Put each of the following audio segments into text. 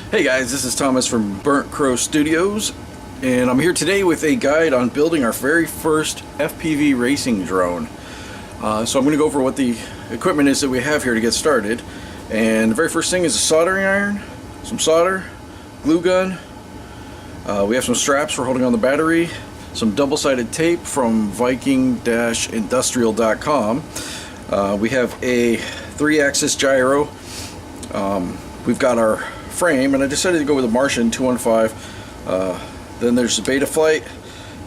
Hey guys, this is Thomas from Burnt Crow Studios, and I'm here today with a guide on building our very first FPV racing drone. So I'm going to go over what the equipment is that we have here to get started. And the very first thing is a soldering iron, some solder, glue gun. We have some straps for holding on the battery, some double-sided tape from Viking-Industrial.com. We have a 3-axis gyro. We've got our frame, and I decided to go with a Martian 215. Then there's the Betaflight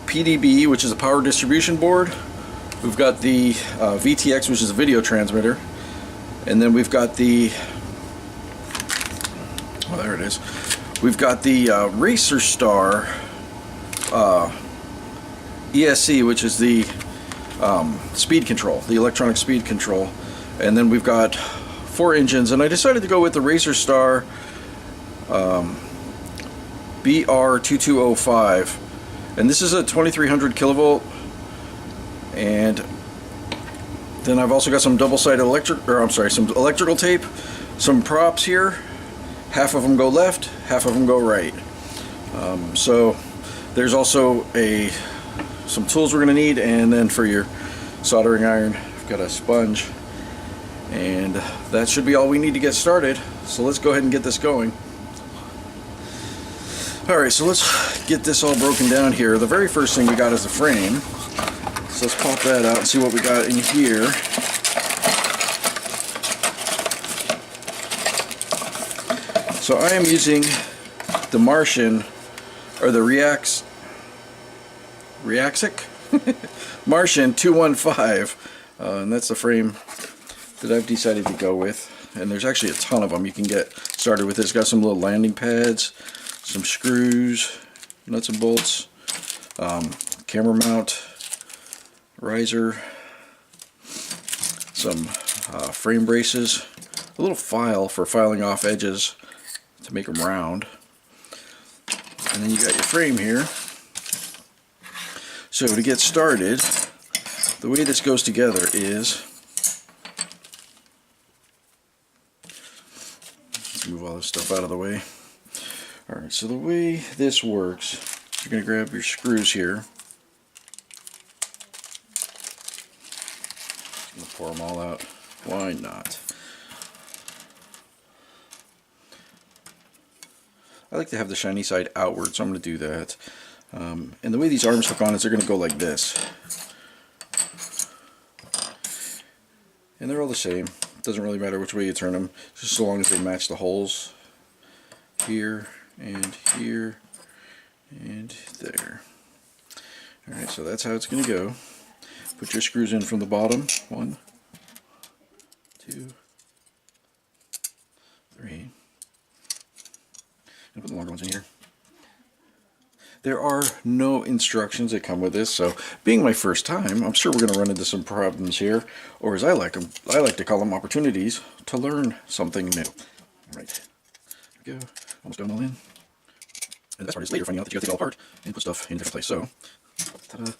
PDB, which is a power distribution board. We've got the VTX, which is a video transmitter, and then we've got the there it is. We've got the Racer Star ESC, which is the speed control, the electronic speed control, and then we've got 4 engines, and I decided to go with the Racer Star BR2205, and this is a 2300 kilovolt. And then I've also got some double-sided some electrical tape, some props here. Half of them go left, half of them go right. So there's also some tools we're going to need, and then for your soldering iron, I've got a sponge, and that should be all we need to get started. So let's go ahead and get this going. Alright, so let's get this all broken down here. The very first thing we got is the frame. So let's pop that out and see what we got in here. So I am using the Martian, or the Reaxic Martian 215, and that's the frame that I've decided to go with. And there's actually a ton of them you can get started with. It's got some little landing pads, some screws, nuts and bolts, camera mount, riser, some frame braces, a little file for filing off edges to make them round, and then you got your frame here. So to get started, the way this goes together is, let's move all this stuff out of the way. Alright, so the way this works, you're going to grab your screws here. I'm going to pour them all out. Why not? I like to have the shiny side outward, so I'm going to do that. And the way these arms hook on is they're going to go like this. And they're all the same. It doesn't really matter which way you turn them, just so long as they match the holes here and here and there. Alright, so that's how it's going to go. Put your screws in from the bottom. 1, 2, 3. And put the longer ones in here. There are no instructions that come with this, so being my first time, I'm sure we're going to run into some problems here, or as I like to call them, opportunities to learn something new. Alright, there we go. Almost got them all in. And the best part is later finding out that you got to take it all apart and put stuff in a different place. So, ta-da.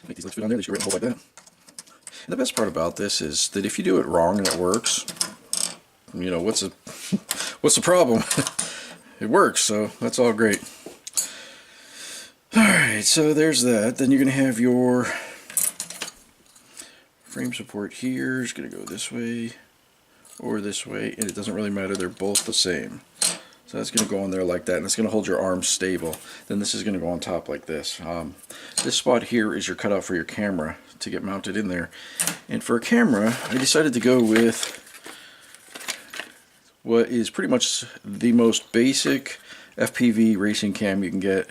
Make these legs fit on there, they should get a hole like that. And the best part about this is that if you do it wrong and it works, you know, what's the problem? It works, so that's all great. Alright, so there's that. Then you're going to have your frame support here. It's going to go this way or this way, and it doesn't really matter, they're both the same. So that's going to go on there like that, and it's going to hold your arms stable. Then this is going to go on top like this. This spot here is your cutout for your camera to get mounted in there. And for a camera, I decided to go with what is pretty much the most basic FPV racing cam you can get.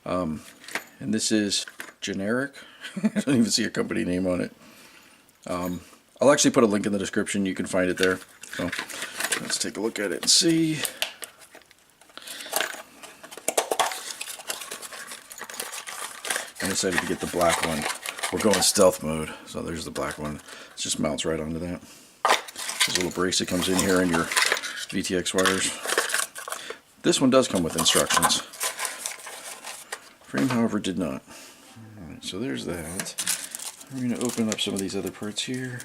And this is generic. I don't even see a company name on it. I'll actually put a link in the description. You can find it there. So let's take a look at it and see. I decided to get the black one. We're going stealth mode, so there's the black one. It just mounts right onto that. There's a little brace that comes in here and your VTX wires. This one does come with instructions. Frame, however, did not. Alright, so there's that. We're going to open up some of these other parts here.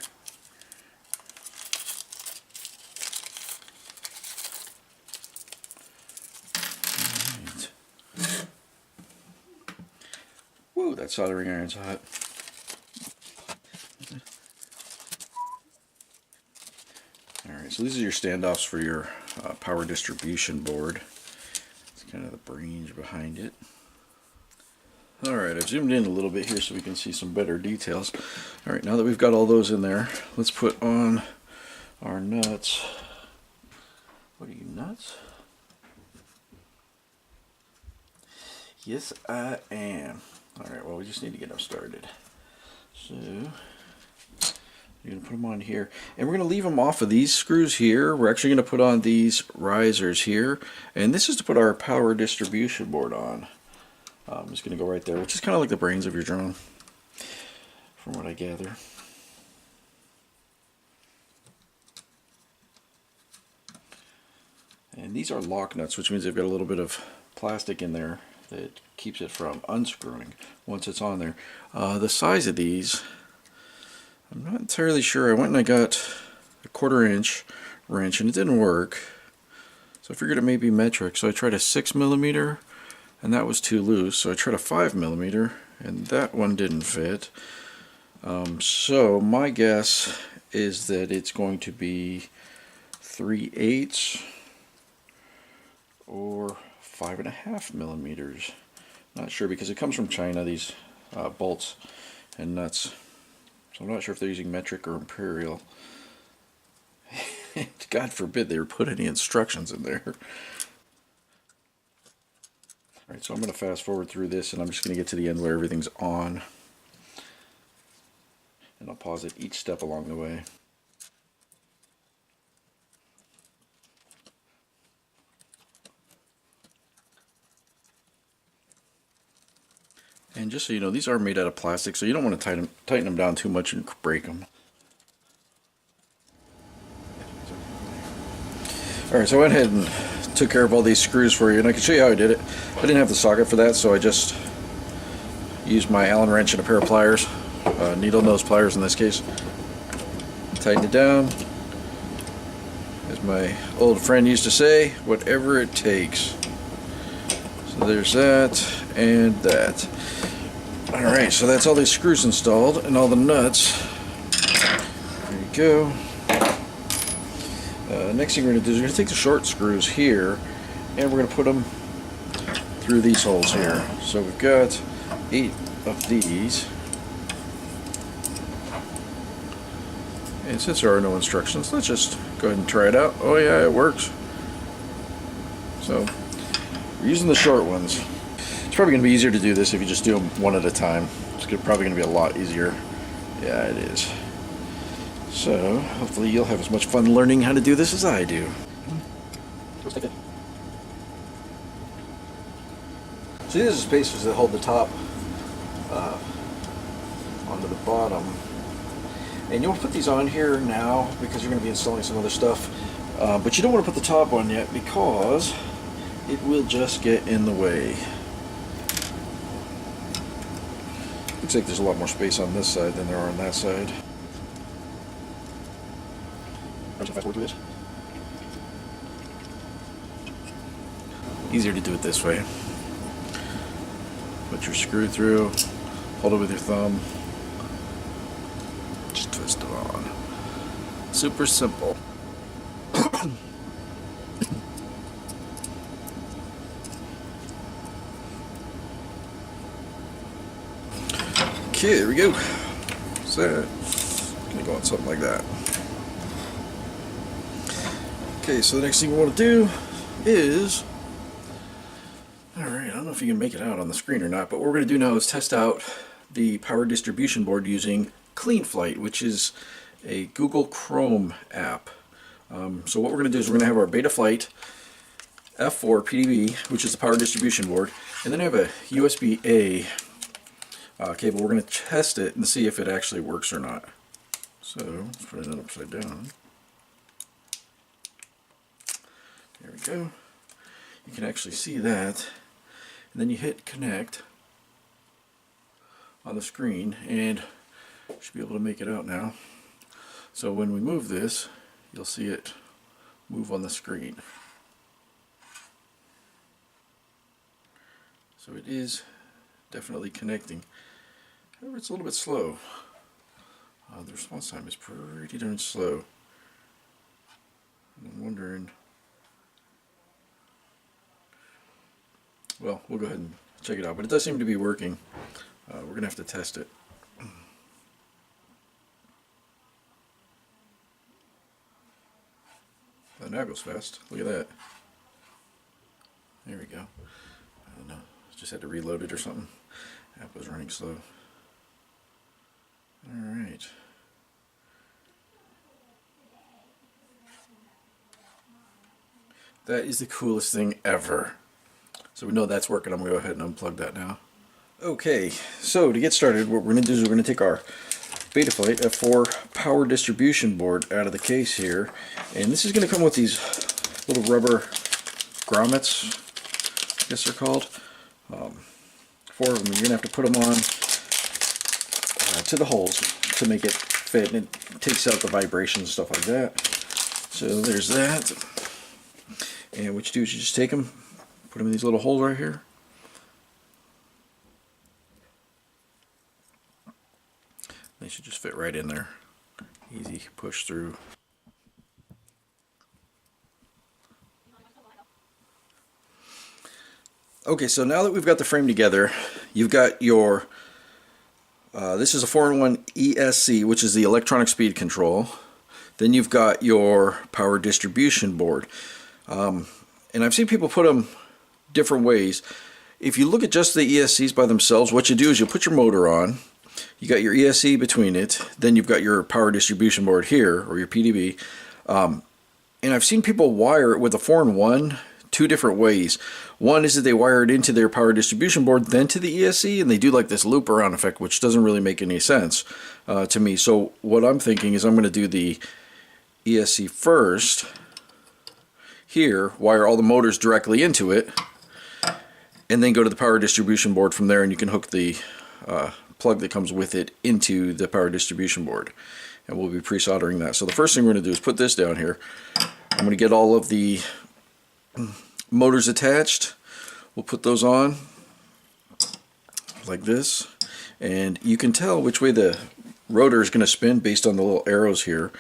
Ooh, that soldering iron's hot. Alright, so these are your standoffs for your power distribution board. It's kind of the brains behind it. Alright, I've zoomed in a little bit here so we can see some better details. Alright, now that we've got all those in there, let's put on our nuts. What are you, nuts? Yes, I am. Alright, well, we just need to get them started. So, you're going to put them on here. And we're going to leave them off of these screws here. We're actually going to put on these risers here. And this is to put our power distribution board on. I'm just going to go right there, which is kind of like the brains of your drone, from what I gather. And these are lock nuts, which means they've got a little bit of plastic in there that keeps it from unscrewing once it's on there. The size of these, I'm not entirely sure. I went and I got a 1/4 inch wrench and it didn't work. So I figured it may be metric. So I tried a 6mm and that was too loose. So I tried a 5mm and that one didn't fit. So my guess is that it's going to be 3/8 or 5.5mm. Not sure because it comes from China, these bolts and nuts. So I'm not sure if they're using metric or imperial. God forbid they were put any instructions in there. Alright, so I'm going to fast forward through this and I'm just going to get to the end where everything's on. And I'll pause it each step along the way. And just so you know, these are made out of plastic, so you don't want to tighten them down too much and break them. Alright, so I went ahead and took care of all these screws for you, and I can show you how I did it. I didn't have the socket for that, so I just used my Allen wrench and a pair of pliers, needle nose pliers in this case. Tighten it down. As my old friend used to say, whatever it takes. So there's that and that. Alright, so that's all these screws installed and all the nuts. There you go. Next thing we're going to do is we're going to take the short screws here and we're going to put them through these holes here. So we've got 8 of these. And since there are no instructions, let's just go ahead and try it out. Oh yeah, it works. So we're using the short ones. It's probably going to be easier to do this if you just do them one at a time. It's probably going to be a lot easier. Yeah, it is. So hopefully you'll have as much fun learning how to do this as I do. So these are spacers that hold the top onto the bottom. And you want to put these on here now because you're going to be installing some other stuff. But you don't want to put the top on yet because it will just get in the way. Looks like there's a lot more space on this side than there are on that side. Fast forward through this. Easier to do it this way. Put your screw through, hold it with your thumb, just twist it on. Super simple. Okay, there we go. So, gonna go on something like that. Okay, so the next thing we want to do is, alright, I don't know if you can make it out on the screen or not, but what we're going to do now is test out the power distribution board using CleanFlight, which is a Google Chrome app. So what we're going to do is we're going to have our Betaflight F4 PDB, which is the power distribution board, and then I have a USB-A cable. We're going to test it and see if it actually works or not. So let's put it upside down. There we go. You can actually see that. And then you hit connect on the screen and you should be able to make it out now. So when we move this, you'll see it move on the screen. So it is definitely connecting. However, it's a little bit slow. The response time is pretty darn slow. I'm wondering. Well, we'll go ahead and check it out, but it does seem to be working. We're gonna have to test it. That now goes fast. Look at that. There we go. I don't know. Just had to reload it or something. App was running slow. Alright. That is the coolest thing ever. So we know that's working. I'm going to go ahead and unplug that now. Okay, so to get started, what we're going to do is we're going to take our Betaflight F4 power distribution board out of the case here. And this is going to come with these little rubber grommets, I guess they're called. 4 of them. You're going to have to put them on to the holes to make it fit, and it takes out the vibrations and stuff like that. So there's that. And what you do is you just take them, put them in these little holes right here. They should just fit right in there. Easy push through. Okay, so now that we've got the frame together, you've got your, this is a 4-in-1 ESC, which is the electronic speed control. Then you've got your power distribution board. And I've seen people put them different ways. If you look at just the ESCs by themselves, what you do is you put your motor on, you got your ESC between it, then you've got your power distribution board here, or your PDB. And I've seen people wire it with a 4-in-1 two different ways. One is that they wire it into their power distribution board, then to the ESC, and they do like this loop around effect, which doesn't really make any sense to me. So what I'm thinking is I'm going to do the ESC first here, wire all the motors directly into it, and then go to the power distribution board from there, and you can hook the plug that comes with it into the power distribution board, and we'll be pre-soldering that. So the first thing we're going to do is put this down here. I'm going to get all of the motors attached. We'll put those on like this, and you can tell which way the rotor is going to spin based on the little arrows here.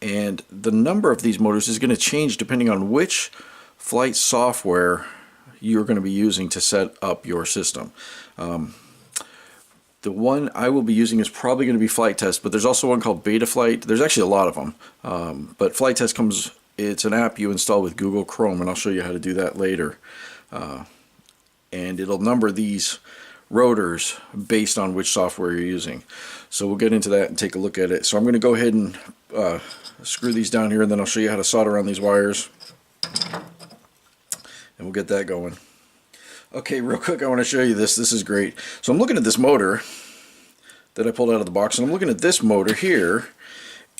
And the number of these motors is going to change depending on which flight software you're going to be using to set up your system. The one I will be using is probably going to be Flight Test, but there's also one called Betaflight. There's actually a lot of them, but Flight Test comes, it's an app you install with Google Chrome, and I'll show you how to do that later. And it'll number these rotors based on which software you're using. So we'll get into that and take a look at it. So I'm going to go ahead and screw these down here, and then I'll show you how to solder on these wires, and we'll get that going. Okay, real quick, I want to show you this. This is great. So I'm looking at this motor that I pulled out of the box, and I'm looking at this motor here,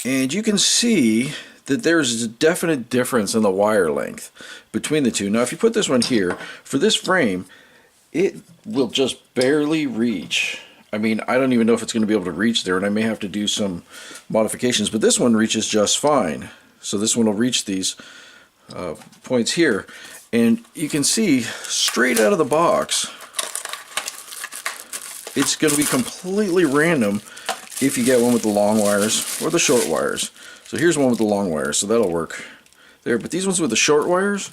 and you can see that there's a definite difference in the wire length between the two. Now if you put this one here, for this frame, it will just barely reach. I mean, I don't even know if it's going to be able to reach there, and I may have to do some modifications, but this one reaches just fine. So this one will reach these points here, and you can see straight out of the box it's going to be completely random if you get one with the long wires or the short wires. So here's one with the long wires, so that'll work there. But these ones with the short wires,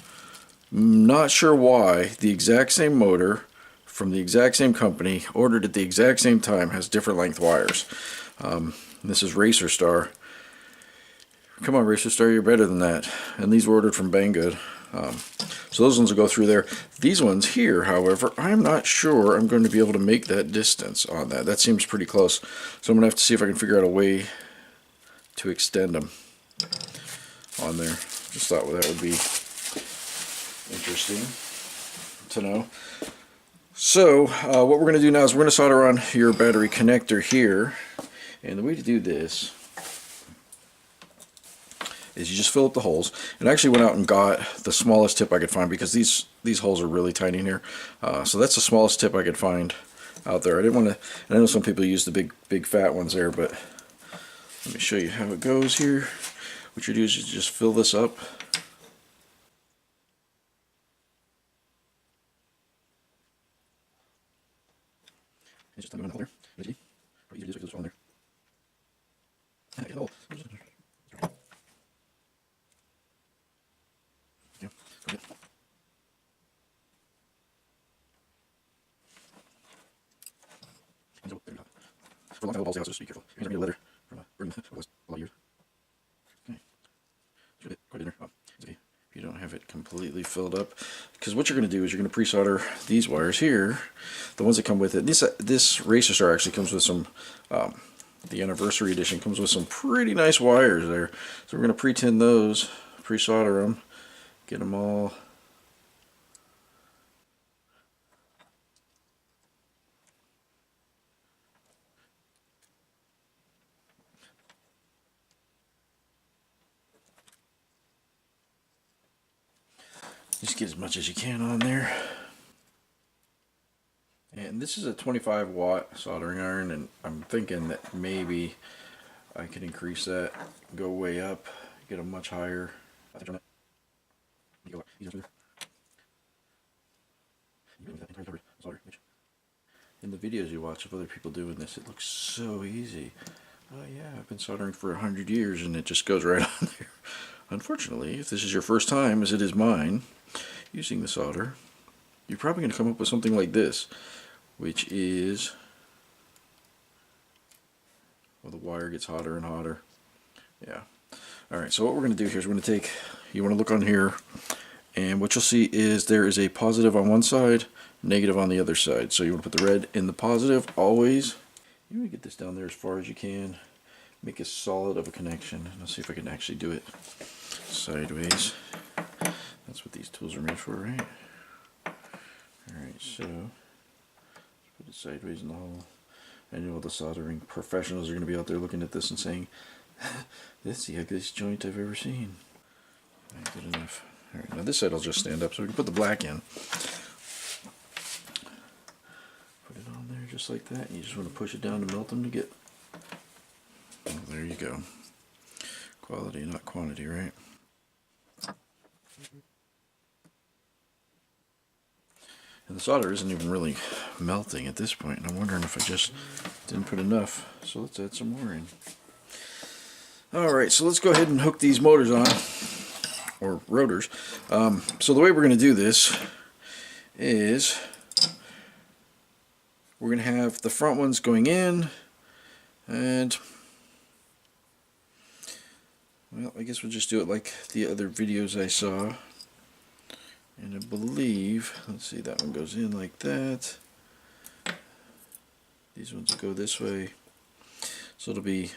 not sure why the exact same motor from the exact same company, ordered at the exact same time, has different length wires. This is Racer Star. Come on, Racer Star, you're better than that. And these were ordered from BANGGOOD. So those ones will go through there. These ones here, however, I'm not sure I'm going to be able to make that distance on that. That seems pretty close. So I'm going to have to see if I can figure out a way to extend them on there. Just thought that would be interesting to know. So what we're going to do now is we're going to solder on your battery connector here. And the way to do this is you just fill up the holes. And I actually went out and got the smallest tip I could find, because these holes are really tiny in here. So that's the smallest tip I could find out there. I didn't want to, and I know some people use the big fat ones there, but let me show you how it goes here. What you do is you just fill this up. It's just tugging on the hole there. Easy. Pretty easy to do this because it's all in there. Get the hole. Yeah, good. There you go. For a long time, the balls out, so just be careful. Here's a letter from it was a lot of years. Okay. Should it quite in there? Oh, it's okay. If you don't have it completely filled up, because what you're going to do is you're going to pre-solder these wires here, the ones that come with it. This Racer Star actually comes with some. The anniversary edition comes with some pretty nice wires there, so we're going to pre-tin those, pre-solder them, get them all. Just get as much as you can on there. And this is a 25 watt soldering iron, and I'm thinking that maybe I could increase that, go way up, get them much higher. In the videos you watch of other people doing this, it looks so easy. Oh yeah, I've been soldering for 100 years and it just goes right on there. Unfortunately, if this is your first time, as it is mine, using the solder, you're probably going to come up with something like this, which is, well, the wire gets hotter and hotter. Yeah. Alright, so what we're going to do here is we're going to take, you want to look on here, and what you'll see is there is a positive on one side, negative on the other side. So you want to put the red in the positive always. You want to get this down there as far as you can, make as solid of a connection. Let's see if I can actually do it sideways. That's what these tools are made for, right? Alright, so put it sideways in the hole. I know all the soldering professionals are going to be out there looking at this and saying, "This is the ugliest joint I've ever seen." Right, good enough. Alright, now this side will just stand up so we can put the black in. Put it on there just like that. You just want to push it down to melt them to get. Oh, there you go. Quality, not quantity, right? And the solder isn't even really melting at this point, and I'm wondering if I just didn't put enough. So let's add some more in. Alright, so let's go ahead and hook these motors on, or rotors. So the way we're going to do this is we're going to have the front ones going in, and well, I guess we'll just do it like the other videos I saw. And I believe, let's see, that one goes in like that. These ones go this way. So it'll be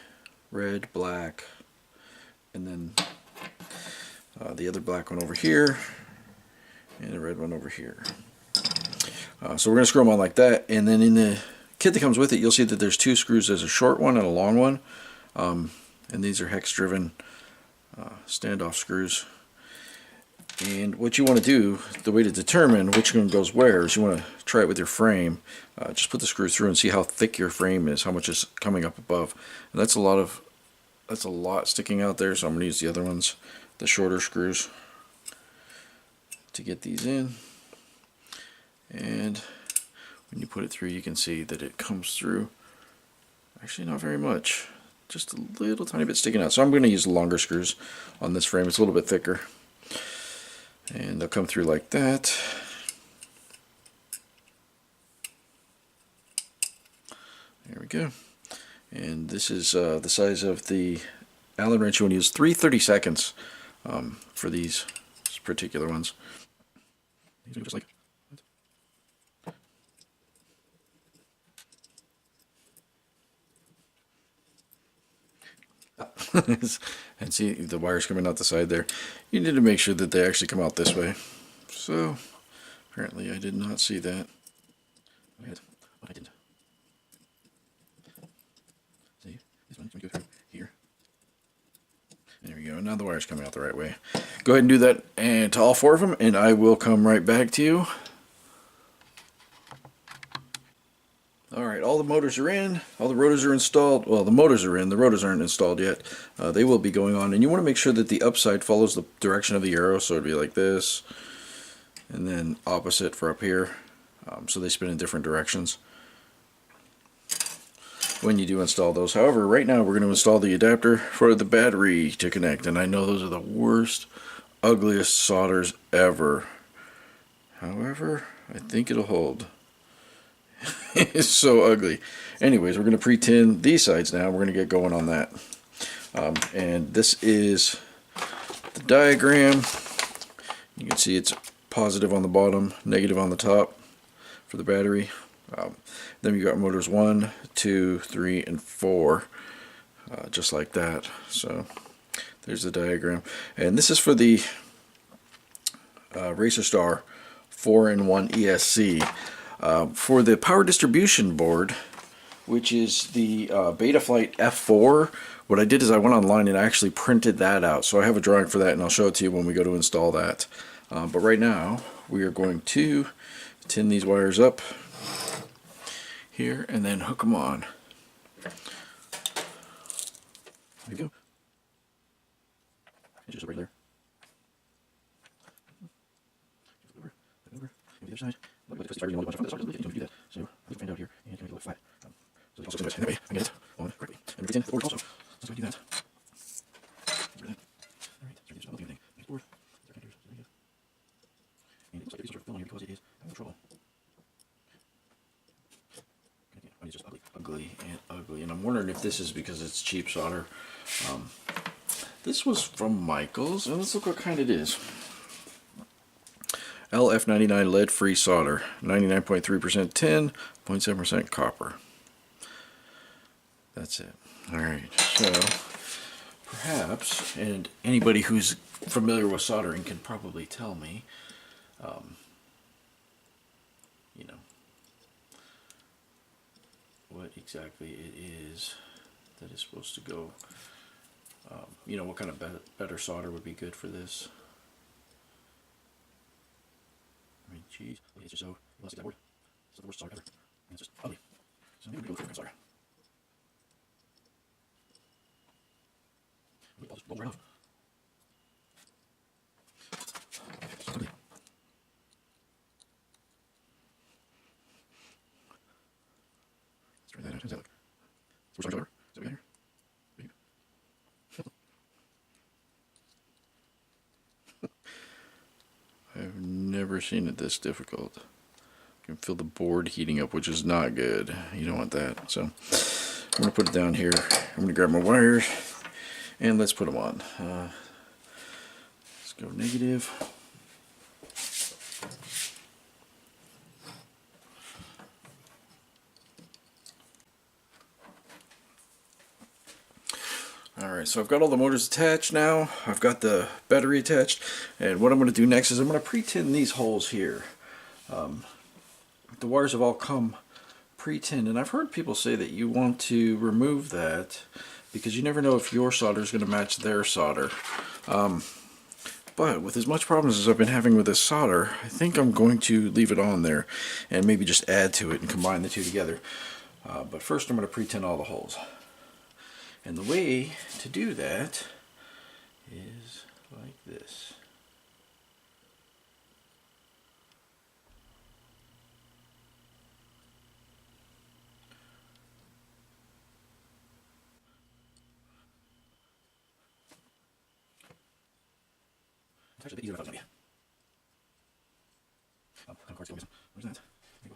red, black, and then the other black one over here, and the red one over here. So we're going to screw them on like that, and then in the kit that comes with it, you'll see that there's two screws. There's a short one and a long one, and these are hex-driven standoff screws. And what you want to do, the way to determine which one goes where, is you want to try it with your frame. Just put the screw through and see how thick your frame is, how much is coming up above. And that's a lot sticking out there, so I'm going to use the other ones, the shorter screws, to get these in. And when you put it through, you can see that it comes through. Actually, not very much, just a little tiny bit sticking out. So I'm going to use the longer screws on this frame. It's a little bit thicker. And they'll come through like that. There we go. And this is the size of the Allen wrench. You want to use 3/32 for these particular ones. These are just like. And see the wires coming out the side there. You need to make sure that they actually come out this way. So apparently I did not see that. I didn't. See, this one's going to go through here. There we go. Now the wire's coming out the right way. Go ahead and do that and to all four of them, and I will come right back to you. Alright, all the motors are in, all the rotors are installed. Well, the motors are in, the rotors aren't installed yet. They will be going on, and you want to make sure that the upside follows the direction of the arrow, so it'd be like this, and then opposite for up here, so they spin in different directions. when you do install those. However, right now we're going to install the adapter for the battery to connect, and I know those are the worst, ugliest solders ever. However, I think it'll hold. It's so ugly. Anyways, we're going to pre-tin these sides now. We're going to get going on that. And this is the diagram. You can see it's positive on the bottom, negative on the top for the battery. Then you got motors 1, 2, 3, and 4, just like that. So there's the diagram. And this is for the Racer Star 4-in-1 ESC. For the power distribution board, which is the Betaflight F4, what I did is I went online and I actually printed that out. So I have a drawing for that, and I'll show it to you when we go to install that. But right now we are going to tin these wires up here and then hook them on. There you go. It's just right there. Over, maybe the other side. Because it's already on a bunch of other sides, you don't do that. So I'll find out here and can make it look flat. So it's also that way I get it on correctly. And everything, the board also. So let's go do that. Alright, so just about everything. Next board. And it looks like there's some sort of film on here because it is having trouble. It's just ugly and ugly. And I'm wondering if this is because it's cheap solder. This was from Michaels, and let's look what kind it is. LF99 lead-free solder, 99.3% tin, 0.7% copper. That's it. Alright, so perhaps, and anybody who's familiar with soldering can probably tell me, you know, what exactly it is that is supposed to go, you know, what kind of better solder would be good for this. I mean, geez, it's just so, let's get that word. It's the worst solder ever. And it's just ugly. So maybe we'll go with different solder. I'll just roll right off. It's ugly. Let's try that out. How's that look? It's the worst solder ever. Is that what we got here? I've never seen it this difficult. You can feel the board heating up, which is not good. You don't want that. So I'm going to put it down here. I'm going to grab my wires and let's put them on. Let's go negative. Alright, so I've got all the motors attached now. I've got the battery attached. And what I'm going to do next is I'm going to pre-tin these holes here. The wires have all come pre-tinned, and I've heard people say that you want to remove that because you never know if your solder is going to match their solder. But with as much problems as I've been having with this solder, I think I'm going to leave it on there and maybe just add to it and combine the two together. But first I'm going to pre-tin all the holes. And the way to do that is like this. It's actually a bit easier than I thought it was going to be. Of course, where's that? There you go.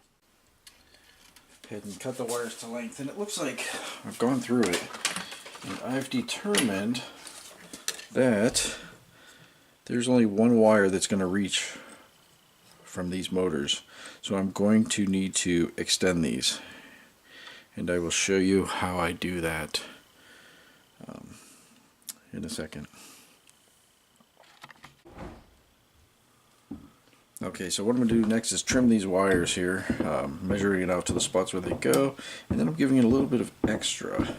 Ahead and cut the wires to length, and it looks like I've gone through it. And I've determined that there's only one wire that's going to reach from these motors. So I'm going to need to extend these. And I will show you how I do that in a second. Okay, so what I'm going to do next is trim these wires here, measuring it out to the spots where they go, and then I'm giving it a little bit of extra.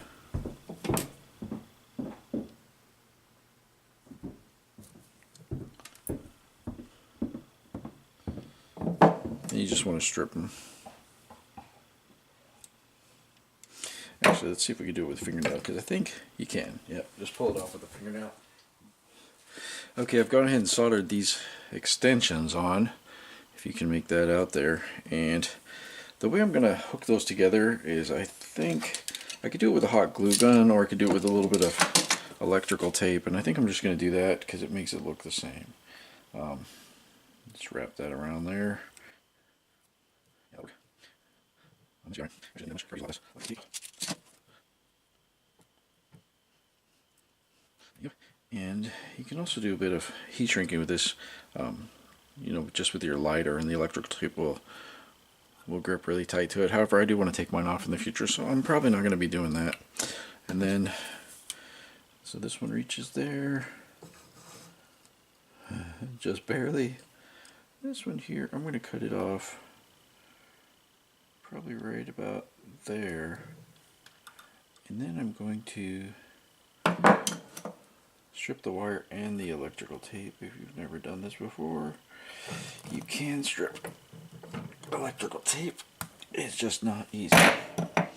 And you just want to strip them. Actually, let's see if we can do it with a fingernail, because I think you can. Yep, just pull it off with a fingernail. Okay, I've gone ahead and soldered these extensions on, if you can make that out there. And the way I'm going to hook those together is I I could do it with a hot glue gun, or I could do it with a little bit of electrical tape, and I think I'm just going to do that because it makes it look the same. Just wrap that around there. And you can also do a bit of heat shrinking with this, you know, just with your lighter, and the electrical tape will grip really tight to it. However, I do want to take mine off in the future, so I'm probably not going to be doing that. And then, so this one reaches there, just barely. This one here, I'm going to cut it off probably right about there. And then I'm going to strip the wire and the electrical tape. If you've never done this before, you can strip electrical tape. It's just not easy. There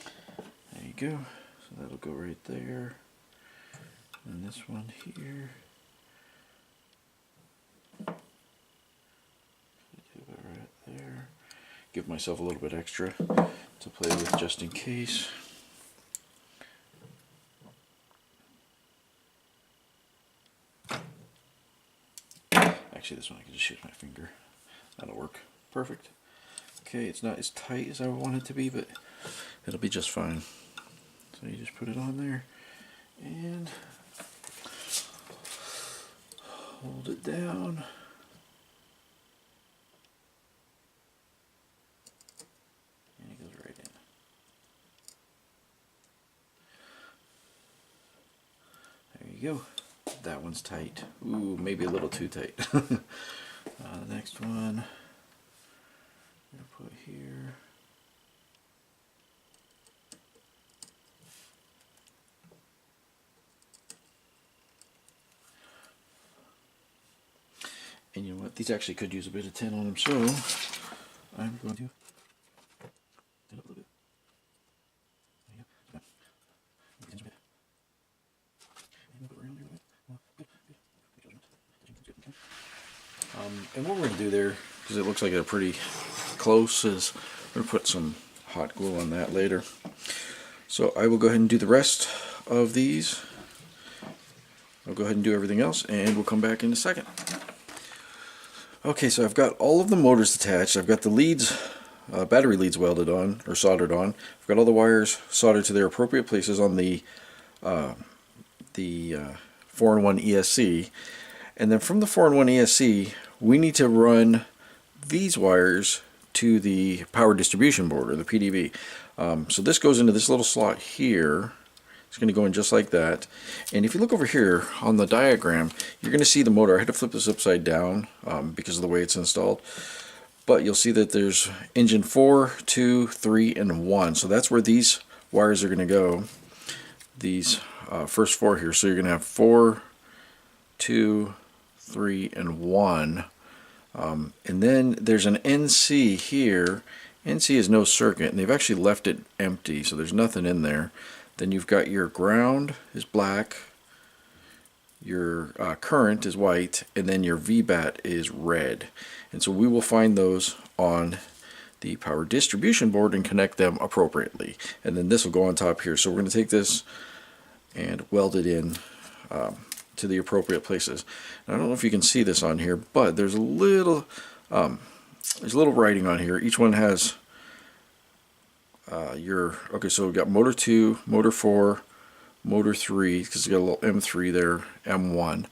you go. So that'll go right there. And this one here. Do it right there. Give myself a little bit extra to play with just in case. Actually, this one I can just shoot my finger. That'll work. Perfect. Okay, it's not as tight as I want it to be, but it'll be just fine. So you just put it on there and hold it down. And it goes right in. There you go. That one's tight. Ooh, maybe a little too tight. The next one I'm going to put here. And you know what? These actually could use a bit of tin on them, so I'm going to tin up a little bit. And what we're going to do there, because it looks like they're pretty close, is we're going to put some hot glue on that later. So I will go ahead and do the rest of these. I'll go ahead and do everything else, and we'll come back in a second. Okay, so I've got all of the motors attached. I've got the leads, battery leads welded on, or soldered on. I've got all the wires soldered to their appropriate places on the 4-in-1 ESC. And then from the 4-in-1 ESC, we need to run these wires to the power distribution board, or the PDV. So this goes into this little slot here. It's going to go in just like that. And if you look over here on the diagram, you're going to see the motor. I had to flip this upside down because of the way it's installed. But you'll see that there's engine 4, 2, 3, and 1. So that's where these wires are going to go. These first 4 here. So you're going to have 4, 2, 3, and 1. And then there's an NC here. NC is no circuit, and they've actually left it empty, so there's nothing in there. Then you've got your ground is black, your current is white, and then your VBAT is red. And so we will find those on the power distribution board and connect them appropriately. And then this will go on top here. So we're going to take this and weld it in to the appropriate places. And I don't know if you can see this on here, but there's a little writing on here. Each one has okay, so we've got motor 2, motor 4, motor 3, because it's got a little M3 there, M1.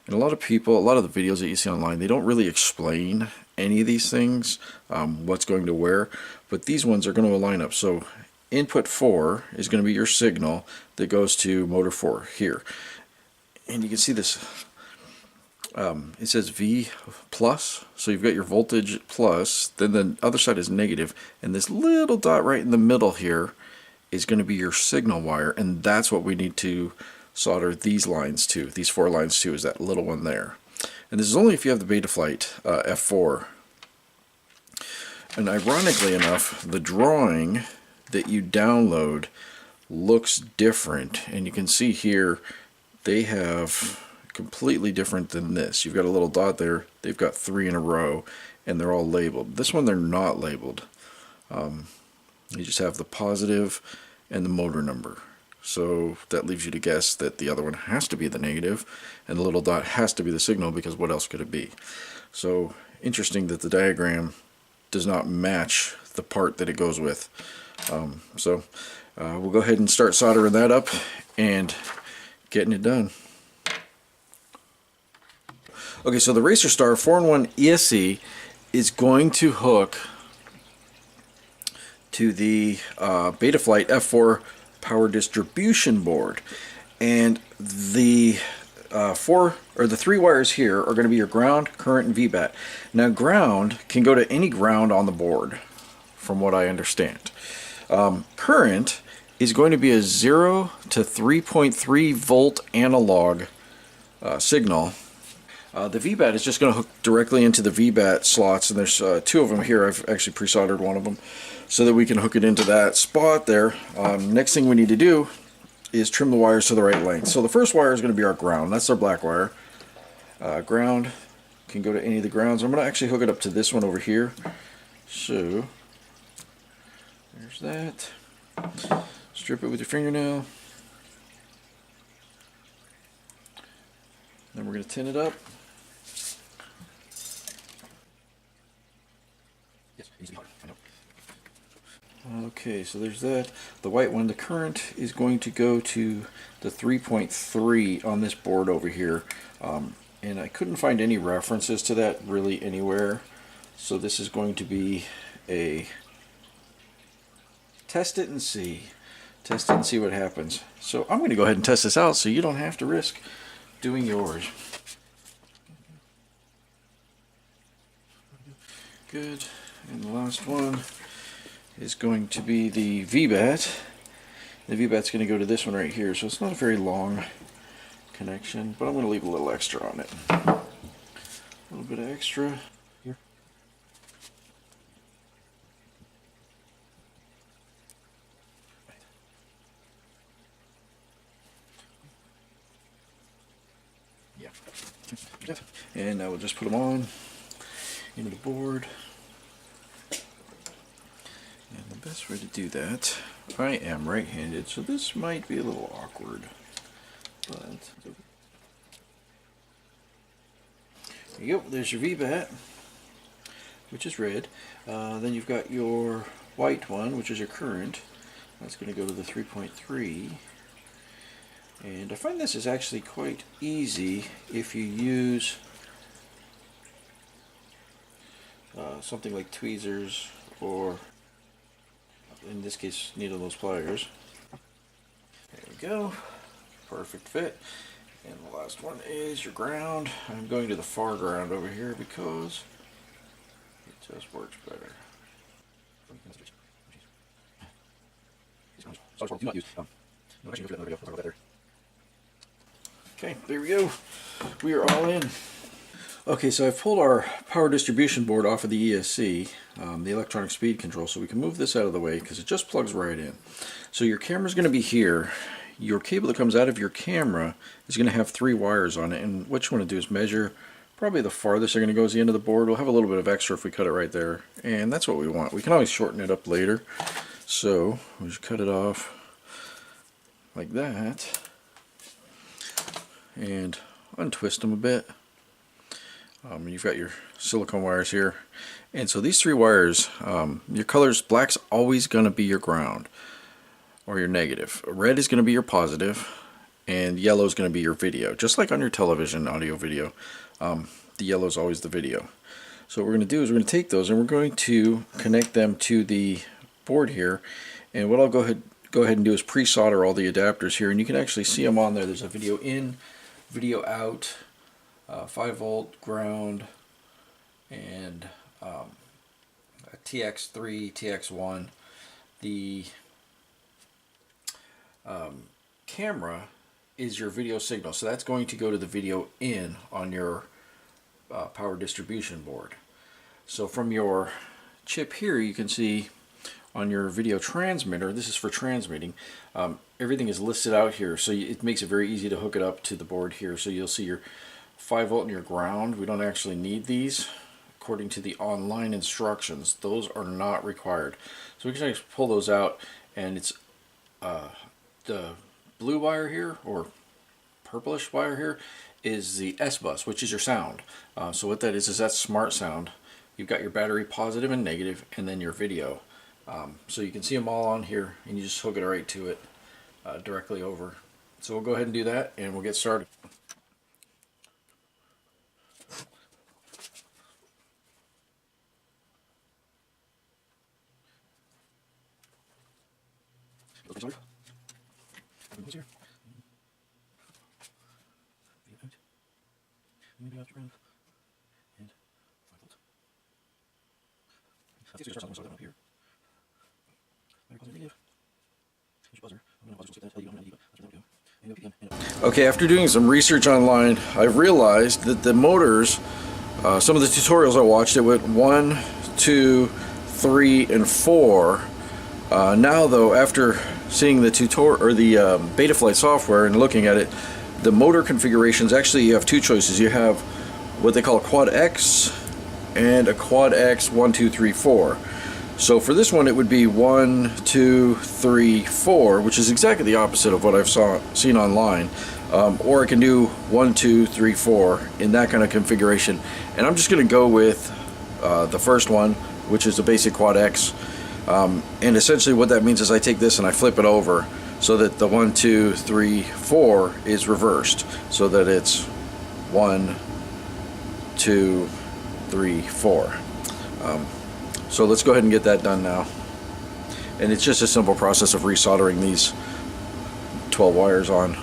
And a lot of people, a lot of the videos that you see online, they don't really explain any of these things, what's going to where, but these ones are going to align up. So input 4 is going to be your signal that goes to motor 4 here. And you can see this, it says V plus, so you've got your voltage plus, then the other side is negative, and this little dot right in the middle here is going to be your signal wire, and that's what we need to solder these lines to, these 4 lines to, is that little one there. And this is only if you have the Betaflight F4. And ironically enough, the drawing that you download looks different, and you can see here they have completely different than this. You've got a little dot there, they've got 3 in a row, and they're all labeled. This one they're not labeled. You just have the positive and the motor number. So that leaves you to guess that the other one has to be the negative, and the little dot has to be the signal, because what else could it be? So interesting that the diagram does not match the part that it goes with. We'll go ahead and start soldering that up and getting it done. Okay, so the Racer Star 4-in-1 ESC is going to hook to the Betaflight F4 power distribution board, and the three wires here are going to be your ground, current, and VBAT. Now, ground can go to any ground on the board, from what I understand. Current is going to be a 0 to 3.3 volt analog signal. The VBAT is just going to hook directly into the VBAT slots, and there's two of them here. I've actually pre-soldered one of them so that we can hook it into that spot there. Next thing we need to do is trim the wires to the right length. So the first wire is going to be our ground. That's our black wire. Ground can go to any of the grounds. I'm going to actually hook it up to this one over here. So there's that. Strip it with your fingernail. Then we're going to tin it up. Okay, so there's that. The white one, the current is going to go to the 3.3 on this board over here. And I couldn't find any references to that really anywhere. So this is going to be a test it and see. Test it and see what happens. So I'm going to go ahead and test this out so you don't have to risk doing yours. Good. And the last one is going to be the VBAT. The VBAT's going to go to this one right here, so it's not a very long connection, but I'm going to leave a little extra on it. A little bit of extra here. Yeah. And now we'll just put them on into the board. And the best way to do that, I am right-handed, so this might be a little awkward, but there you go. There's your VBAT, which is red. Then you've got your white one, which is your current. That's going to go to the 3.3. And I find this is actually quite easy if you use something like tweezers, or in this case needle nose pliers. There we go, perfect fit. And the last one is your ground. I'm going to the far ground over here because it just works better. Okay, there we go. We are all in. Okay, so I've pulled our power distribution board off of the ESC, the electronic speed control, so we can move this out of the way because it just plugs right in. So your camera's going to be here. Your cable that comes out of your camera is going to have 3 wires on it, and what you want to do is measure probably the farthest they're going to go is the end of the board. We'll have a little bit of extra if we cut it right there, and that's what we want. We can always shorten it up later, so we'll just cut it off like that and untwist them a bit. You've got your silicone wires here, and so these 3 wires, your colors, black's always going to be your ground or your negative, red is going to be your positive, and yellow is going to be your video. Just like on your television audio video, the yellow is always the video. So what we're going to do is we're going to take those and we're going to connect them to the board here, and what I'll go ahead and do is pre-solder all the adapters here, and you can actually see them on there. There's a video in, video out, 5 volt ground, and a TX3, TX1. The camera is your video signal, so that's going to go to the video in on your power distribution board. So from your chip here, you can see on your video transmitter, this is for transmitting, everything is listed out here, so it makes it very easy to hook it up to the board here. So you'll see your 5 volt and your ground. We don't actually need these according to the online instructions. Those are not required. So we can just pull those out, and it's The blue wire here, or purplish wire here, is the S bus, which is your sound. So what that is that's smart sound. You've got your battery positive and negative, and then your video. So you can see them all on here, and you just hook it right to it directly over. So we'll go ahead and do that, and we'll get started. Okay, after doing some research online, I've realized that the motors, some of the tutorials I watched, it went 1, 2, 3, and 4. Now though, after seeing the tutorial or the Betaflight software and looking at it, the motor configurations, actually you have two choices. You have what they call a quad X and a quad X 1, 2, 3, 4. So for this one it would be 1, 2, 3, 4, which is exactly the opposite of what I've seen online. Or I can do 1, 2, 3, 4 in that kind of configuration. And I'm just going to go with the first one, which is the basic quad X. And essentially what that means is I take this and I flip it over so that the 1, 2, 3, 4 is reversed, so that it's 1, 2, 3, 4. So let's go ahead and get that done now. And it's just a simple process of resoldering these 12 wires on.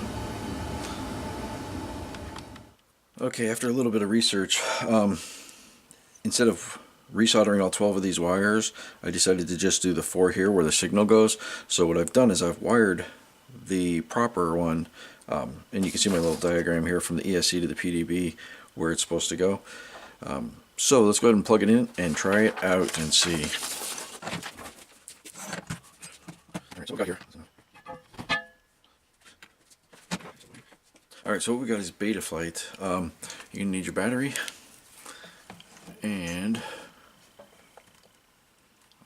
Okay, after a little bit of research, instead of resoldering all 12 of these wires, I decided to just do the 4 here where the signal goes. So what I've done is I've wired the proper one, and you can see my little diagram here from the ESC to the PDB where it's supposed to go. So let's go ahead and plug it in and try it out and see. Alright, so what we got here. Alright, so what we got is Betaflight. You're going to need your battery, and I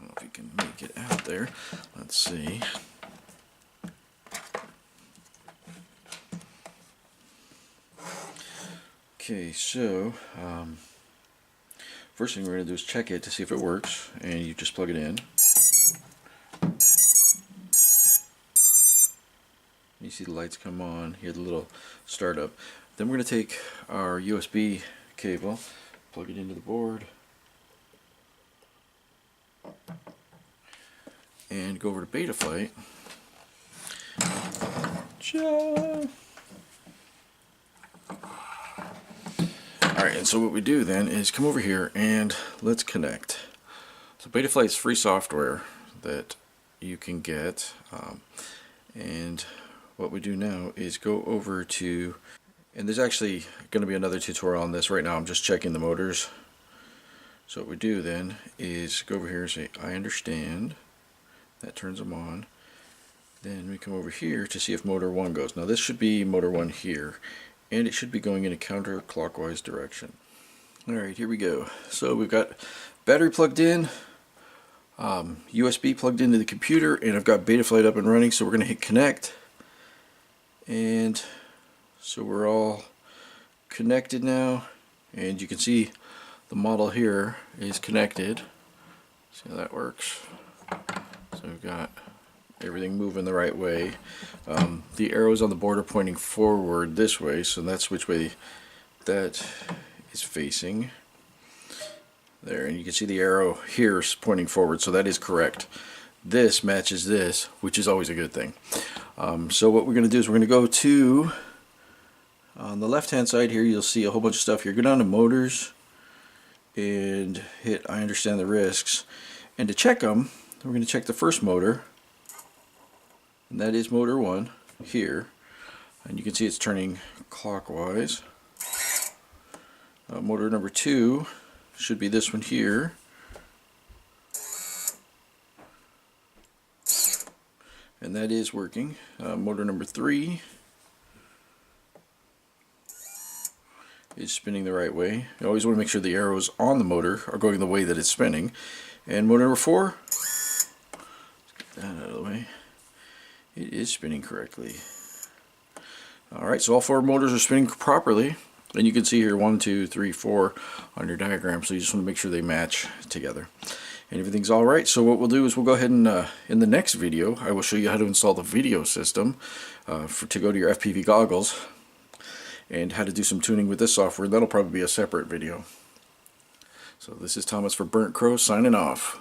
don't know if you can make it out there. Let's see. Okay, so first thing we're going to do is check it to see if it works, and you just plug it in. You see the lights come on, hear the little startup. Then we're going to take our USB cable, plug it into the board, and go over to Betaflight. Alright, and so what we do then is come over here and let's connect. So Betaflight's free software that you can get, and what we do now is go over to, and there's actually going to be another tutorial on this. Right now I'm just checking the motors. So what we do then is go over here and say I understand. That turns them on. Then we come over here to see if motor 1 goes. Now this should be motor 1 here, and it should be going in a counterclockwise direction. Alright, here we go. So we've got battery plugged in, USB plugged into the computer, and I've got Betaflight up and running, so we're going to hit connect. And so we're all connected now, and you can see the model here is connected. See how that works? So we've got everything moving the right way. The arrows on the board are pointing forward this way, so that's which way that is facing. There, and you can see the arrow here is pointing forward, so that is correct. This matches this, which is always a good thing. So what we're going to do is we're going to go to, on the left hand side here you'll see a whole bunch of stuff here. Go down to motors and hit I understand the risks, and to check them we're going to check the first motor, and that is motor 1 here, and you can see it's turning clockwise. Motor number 2 should be this one here, and that is working. Motor number 3 is spinning the right way. You always want to make sure the arrows on the motor are going the way that it's spinning. And motor number 4, let's get that out of the way, It is spinning correctly. Alright, so all 4 motors are spinning properly. And you can see here 1, 2, 3, 4 on your diagram, so you just want to make sure they match together. And everything's alright, so what we'll do is we'll go ahead and in the next video I will show you how to install the video system to go to your FPV goggles, and how to do some tuning with this software. That'll probably be a separate video. So this is Thomas for Burnt Crow signing off.